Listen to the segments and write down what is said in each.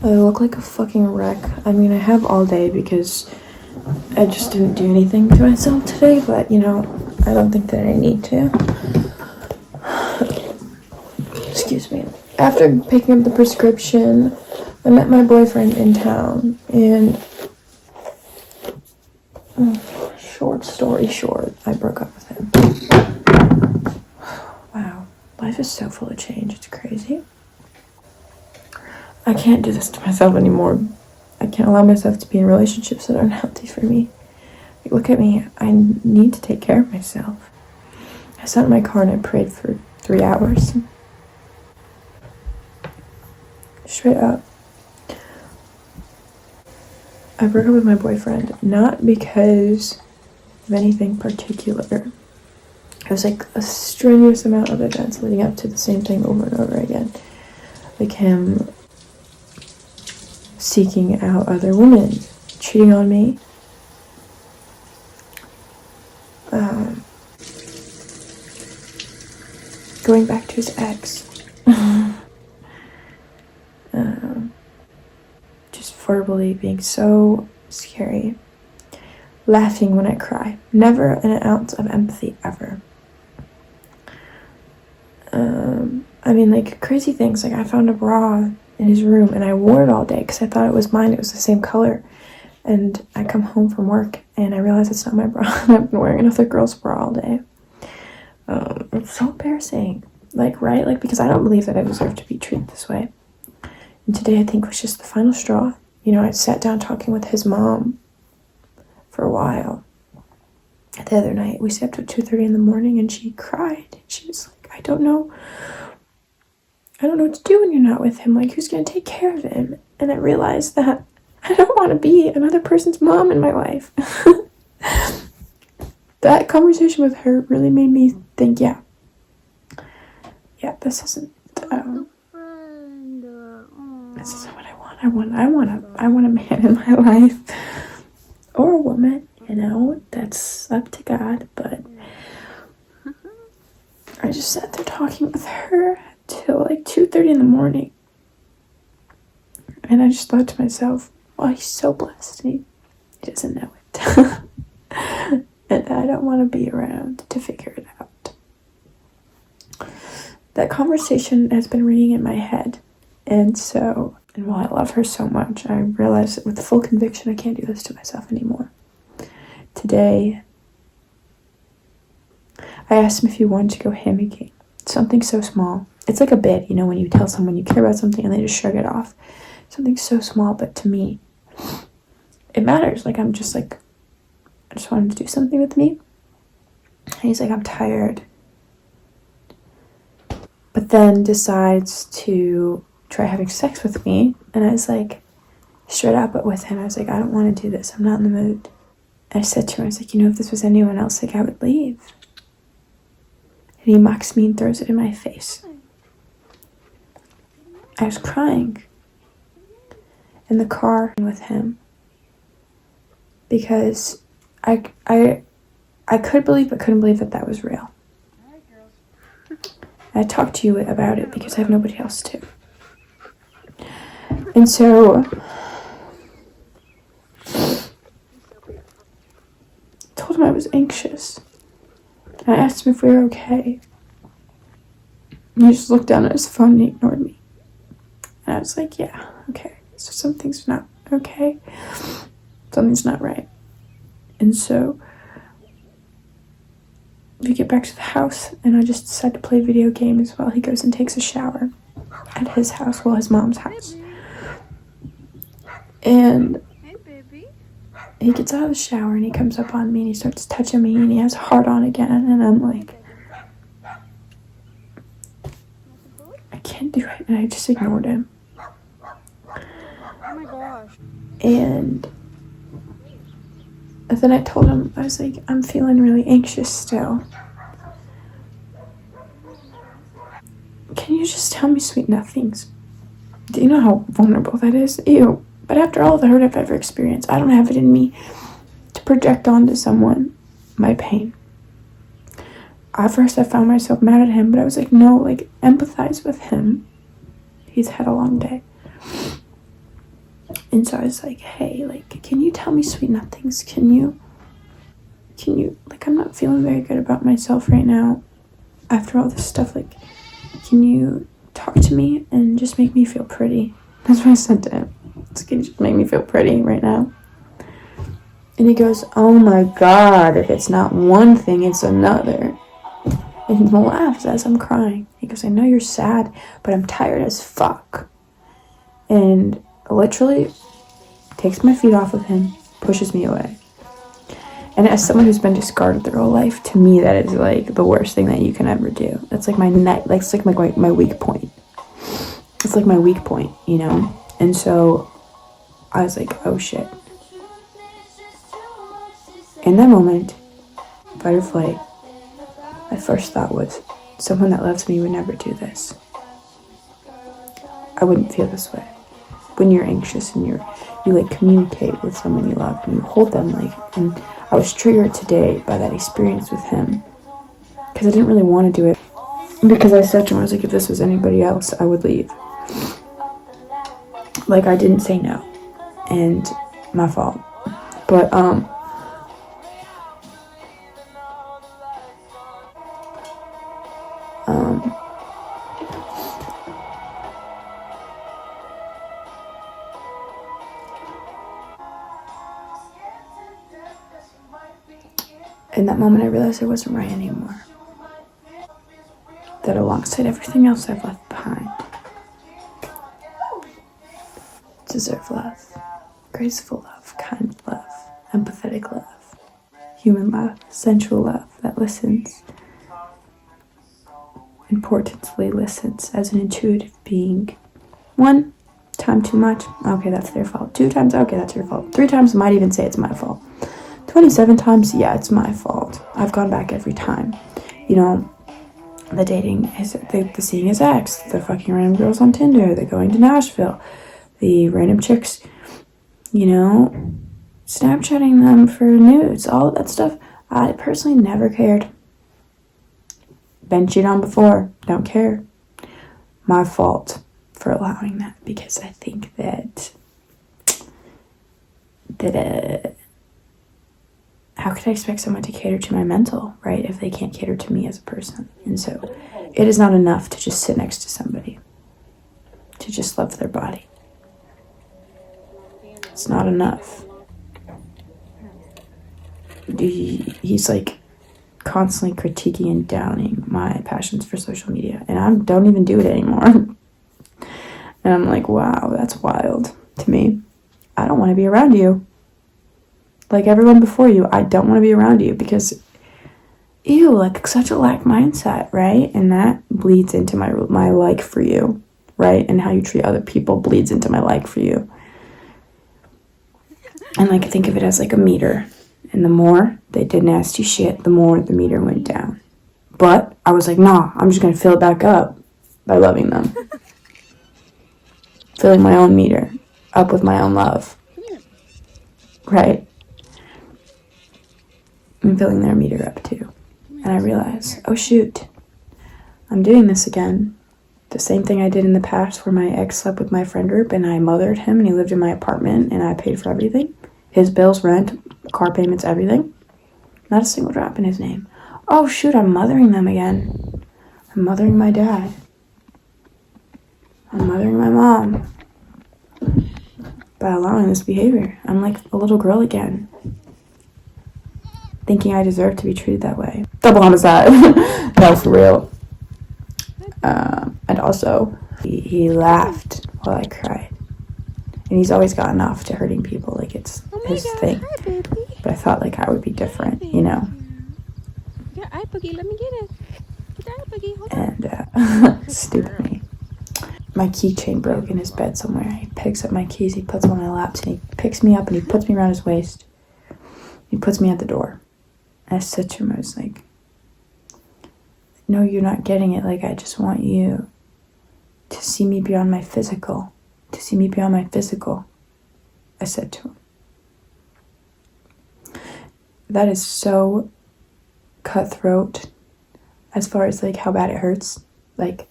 I look like a fucking wreck. I mean, I have all day because I just didn't do anything to myself today, but, you know, I don't think that I need to. Excuse me. After picking up the prescription, I met my boyfriend in town, and short story short, I broke up with him. Wow, life is so full of change, it's crazy. I can't do this to myself anymore. I can't allow myself to be in relationships that aren't healthy for me. Like, look at me, I need to take care of myself. I sat in my car and I prayed for 3 hours. Straight up. I broke up with my boyfriend, not because of anything particular. It was like a strenuous amount of events leading up to the same thing over and over again. Like him seeking out other women, cheating on me, going back to his ex, just verbally being so scary, laughing when I cry, never an ounce of empathy ever. I mean, like, crazy things, like I found a bra in his room and I wore it all day because I thought it was mine, it was the same color, and I come home from work and I realize it's not my bra and I've been wearing another girl's bra all day. It's so embarrassing, like, right? Like, because I don't believe that I deserve to be treated this way. And today I think was just the final straw. You know, I sat down talking with his mom for a while. The other night, we stayed up till 2:30 in the morning and she cried. She was like, I don't know what to do when you're not with him. Like, who's going to take care of him? And I realized that I don't want to be another person's mom in my life. That conversation with her really made me think, yeah, this isn't what I want. I want a man in my life, or a woman, you know, that's up to God, but I just sat there talking with her till like 2:30 in the morning, and I just thought to myself, well, he's so blessed, and he doesn't know it. And I don't want to be around to figure it out. That conversation has been ringing in my head, and while I love her so much, I realize that with full conviction I can't do this to myself anymore. Today, I asked him if he wanted to go hammocking. Something so small. It's like a bit, you know, when you tell someone you care about something and they just shrug it off. Something so small, but to me, it matters. Like, I'm just like, I just wanted to do something with me. And he's like, I'm tired. But then decides to try having sex with me. And I was like, straight up with him, I was like, I don't want to do this. I'm not in the mood. And I said to him, I was like, you know, if this was anyone else, like, I would leave. And he mocks me and throws it in my face. I was crying in the car with him because I could believe but couldn't believe that was real. I talked to you about it because I have nobody else to. And so I told him I was anxious. And I asked him if we were okay. And he just looked down at his phone and he ignored me. And I was like, yeah, okay. So something's not okay. Something's not right. And so we get back to the house and I just decide to play video games while he goes and takes a shower at his house, his mom's house. And he gets out of the shower and he comes up on me and he starts touching me and he has a heart on again, and I'm like, I can't do it. And I just ignored him. Oh my gosh. And then I told him, I was like, I'm feeling really anxious still. Can you just tell me sweet nothings? Do you know how vulnerable that is? Ew. But after all the hurt I've ever experienced, I don't have it in me to project onto someone my pain. At first I found myself mad at him, but I was like, no, like, empathize with him. He's had a long day. And so I was like, hey, like, can you tell me sweet nothings? Can you, like, I'm not feeling very good about myself right now after all this stuff. Like, can you talk to me and just make me feel pretty? That's what I said to him. Can you just make me feel pretty right now? And he goes, oh my God, if it's not one thing, it's another. And he laughs as I'm crying. He goes, I know you're sad, but I'm tired as fuck. And literally takes my feet off of him, pushes me away. And as someone who's been discarded their whole life, to me that is like the worst thing that you can ever do. That's like my neck, like it's like my weak point. It's like my weak point, you know? And so I was like, oh shit. In that moment, fight or flight, my first thought was, someone that loves me would never do this. I wouldn't feel this way. When you're anxious and you like communicate with someone you love and you hold them, like, and I was triggered today by that experience with him because I didn't really want to do it, because I said to him, I was like, if this was anybody else, I would leave. Like, I didn't say no, and my fault. But in that moment, I realized I wasn't right anymore. That alongside everything else I've left behind, deserve love, graceful love, kind love, empathetic love, human love, sensual love that listens, importantly listens as an intuitive being. 1 time too much, okay, that's their fault. 2 times, okay, that's your fault. 3 times, I might even say it's my fault. 27 times, yeah, it's my fault. I've gone back every time. You know, the dating, the seeing his ex, the fucking random girls on Tinder, the going to Nashville, the random chicks, you know, Snapchatting them for nudes, all of that stuff. I personally never cared. Been cheated on before, don't care. My fault for allowing that, because I think that how could I expect someone to cater to my mental, right, if they can't cater to me as a person? And so it is not enough to just sit next to somebody, to just love their body. It's not enough. He's like constantly critiquing and downing my passions for social media, and I don't even do it anymore. And I'm like, wow, that's wild to me. I don't want to be around you. Like everyone before you, I don't want to be around you because, ew, like such a lack mindset, right? And that bleeds into my like for you, right? And how you treat other people bleeds into my like for you. And like think of it as like a meter. And the more they did nasty shit, the more the meter went down. But I was like, nah, I'm just going to fill it back up by loving them. Filling my own meter up with my own love. Right? I'm filling their meter up too. And I realize, oh shoot, I'm doing this again. The same thing I did in the past where my ex slept with my friend group and I mothered him and he lived in my apartment and I paid for everything. His bills, rent, car payments, everything. Not a single drop in his name. Oh shoot, I'm mothering them again. I'm mothering my dad. I'm mothering my mom. By allowing this behavior. I'm like a little girl again. Thinking I deserve to be treated that way. Double homicide. No, for real. And also, he laughed while I cried. And he's always gotten off to hurting people, like it's his thing. Hi, but I thought like I would be different, you know. Yeah, eye boogie, let me get it. Get the eye boogie, hold on. And stupid me. My keychain broke in his bed somewhere. He picks up my keys, he puts them on my laps, and he picks me up and he puts me around his waist. He puts me at the door. And I said to him, I was like, no, you're not getting it. Like, I just want you to see me beyond my physical. To see me beyond my physical. I said to him. That is so cutthroat as far as like how bad it hurts. Like,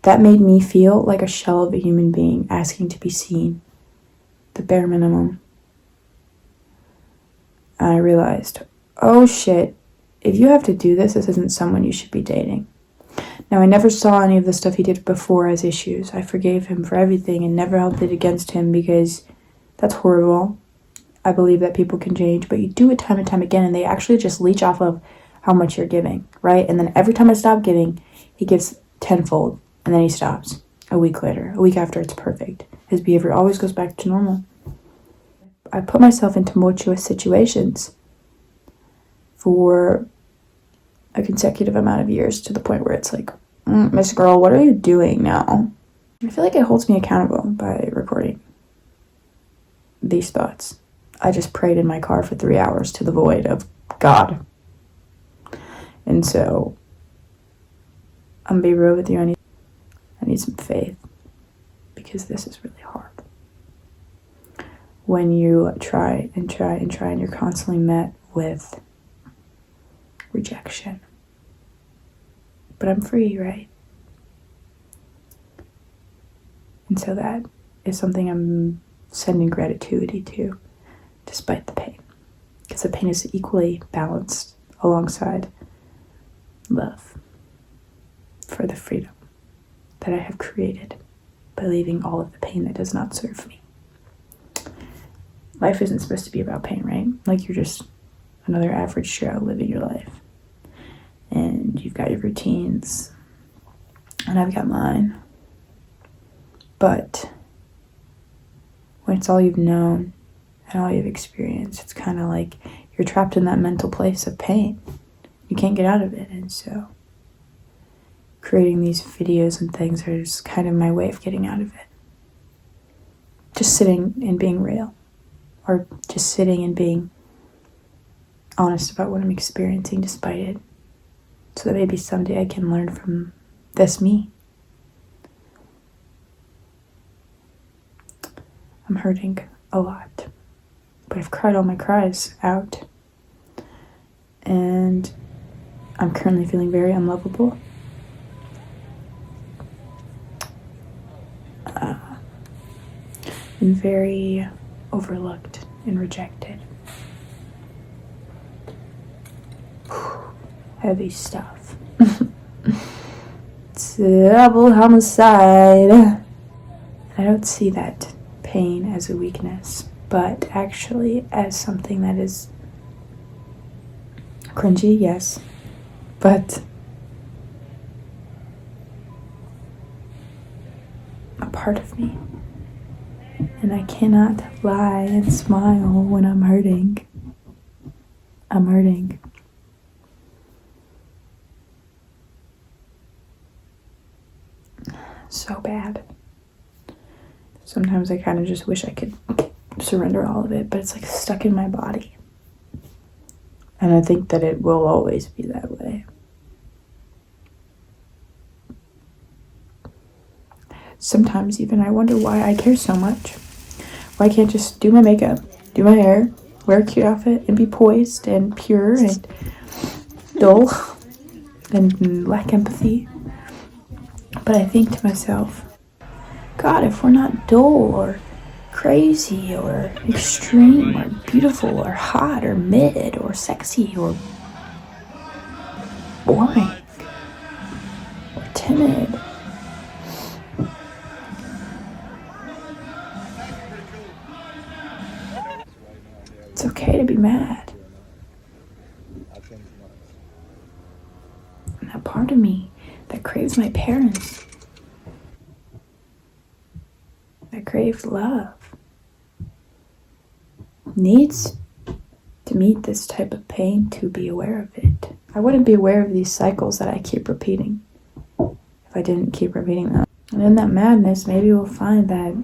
that made me feel like a shell of a human being asking to be seen. the bare minimum. And I realized, oh shit, if you have to do this, this isn't someone you should be dating. Now, I never saw any of the stuff he did before as issues. I forgave him for everything and never held it against him because that's horrible. I believe that people can change, but you do it time and time again, and they actually just leech off of how much you're giving, right? And then every time I stop giving, he gives tenfold, and then he stops. A week later, a week after, it's perfect. His behavior always goes back to normal. I put myself in tumultuous situations for a consecutive amount of years to the point where it's like, Miss Girl, what are you doing now? I feel like it holds me accountable by recording these thoughts. I just prayed in my car for 3 hours to the void of God. And so, I'm gonna be real with you, I need some faith, because this is really hard. When you try and try and try and you're constantly met with rejection. But I'm free, right? And so that is something I'm sending gratitude to, despite the pain. Because the pain is equally balanced alongside love for the freedom that I have created by leaving all of the pain that does not serve me. Life isn't supposed to be about pain, right? Like you're just another average Joe living your life. And you've got your routines, and I've got mine. But when it's all you've known and all you've experienced, it's kind of like you're trapped in that mental place of pain. You can't get out of it. And so creating these videos and things are just kind of my way of getting out of it. Just sitting and being real, or just sitting and being honest about what I'm experiencing despite it. So that maybe someday I can learn from this me. I'm hurting a lot, but I've cried all my cries out. And I'm currently feeling very unlovable. And very overlooked and rejected. Heavy stuff. Double homicide. I don't see that pain as a weakness, but actually as something that is cringy, yes, but a part of me. And I cannot lie and smile when I'm hurting. I'm hurting. So bad. Sometimes I kind of just wish I could surrender all of it, but it's like stuck in my body. And I think that it will always be that way. Sometimes even I wonder why I care so much. Why I can't just do my makeup, do my hair, wear a cute outfit, and be poised and pure and dull and lack empathy. But I think to myself, God, if we're not dull or crazy or extreme or beautiful or hot or mid or sexy or boring or timid, it's okay to be mad. And that part of me that craves my parents, that craves love, needs to meet this type of pain to be aware of it. I wouldn't be aware of these cycles that I keep repeating if I didn't keep repeating them. And in that madness, maybe we'll find that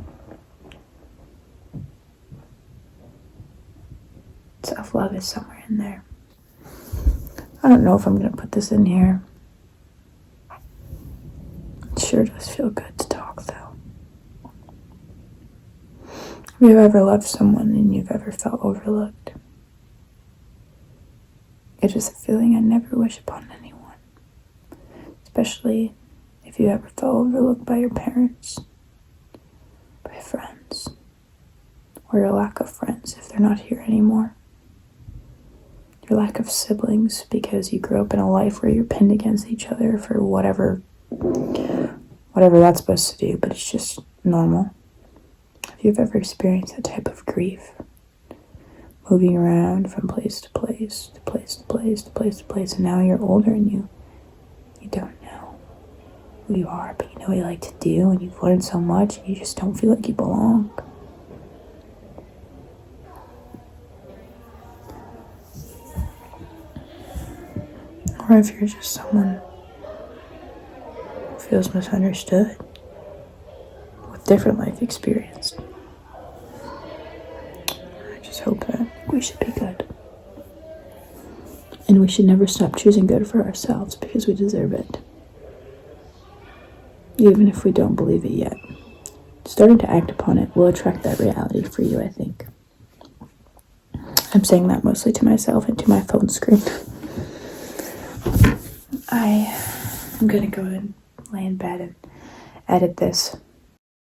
self-love is somewhere in there. I don't know if I'm going to put this in here. It sure does feel good to talk, though. Have you ever loved someone and you've ever felt overlooked? It is a feeling I never wish upon anyone. Especially if you ever felt overlooked by your parents, by friends, or your lack of friends if they're not here anymore. Your lack of siblings because you grew up in a life where you're pinned against each other for whatever that's supposed to do, but it's just normal. If you've ever experienced that type of grief, moving around from place to place, to place to place, to place to place, and now you're older and you don't know who you are, but you know what you like to do, and you've learned so much, and you just don't feel like you belong. Or if you're just someone who feels misunderstood with different life experience, I just hope that we should be good. And we should never stop choosing good for ourselves because we deserve it. Even if we don't believe it yet. Starting to act upon it will attract that reality for you, I think. I'm saying that mostly to myself and to my phone screen. I'm gonna go and lay in bed and edit this.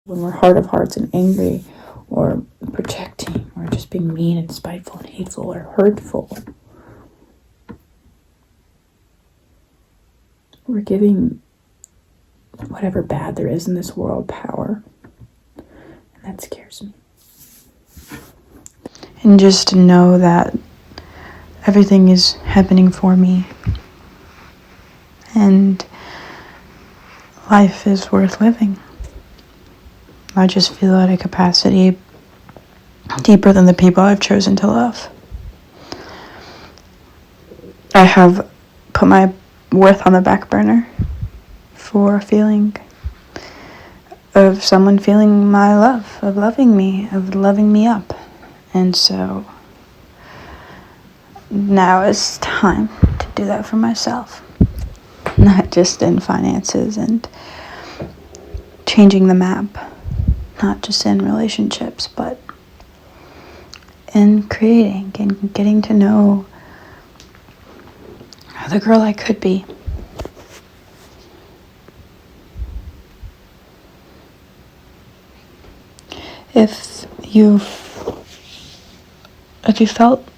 When we're heart of hearts and angry or projecting or just being mean and spiteful and hateful or hurtful, we're giving whatever bad there is in this world power. And that scares me. And just to know that everything is happening for me. And life is worth living. I just feel at a capacity deeper than the people I've chosen to love. I have put my worth on the back burner for a feeling of someone feeling my love, of loving me up. And so now it's time to do that for myself. Not just in finances and changing the map, not just in relationships, but in creating and getting to know the girl I could be. If you felt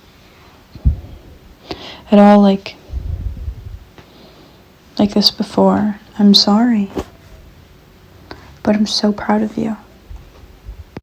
at all like this before, I'm sorry. But I'm so proud of you.